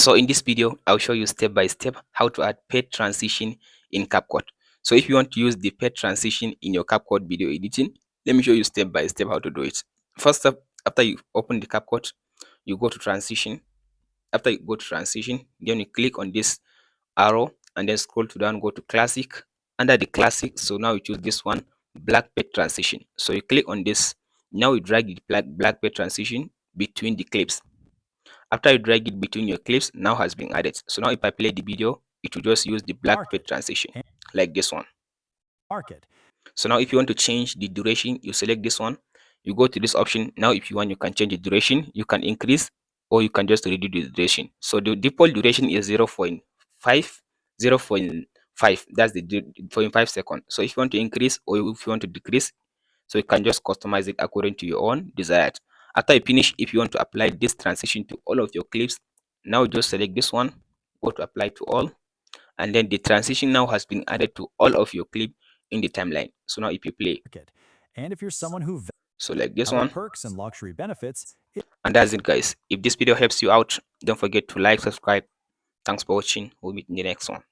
So in this video, I'll show you step by step how to add paid transition in CapCut. So if you want to use the paid transition in your CapCut video editing, let me show you step by step how to do it. First up, after you open the CapCut, you go to transition. After you go to transition, then you click on this arrow and then scroll to down, go to classic. Under the classic, so now you choose this one, black paid transition. So you click on this. Now you drag the black paid transition between the clips. After you drag it between your clips, now has been added. So now if I play the video, it will just use the black paid transition like this one. So now if you want to change the duration, you select this one. You go to this option. Now if you want, you can change the duration. You can increase or you can just reduce the duration. So the default duration is 0.5, 0.5. That's the 0.5 seconds. So if you want to increase or if you want to decrease, so you can just customize it according to your own desired. After you finish, if you want to apply this transition to all of your clips, now just select this one, go to apply to all, and then the transition now has been added to all of your clip in the timeline. So now if you play, and if you're someone who so like this values one, perks and luxury benefits, and that's it, guys. If this video helps you out, don't forget to like, subscribe. Thanks for watching. We'll meet in the next one.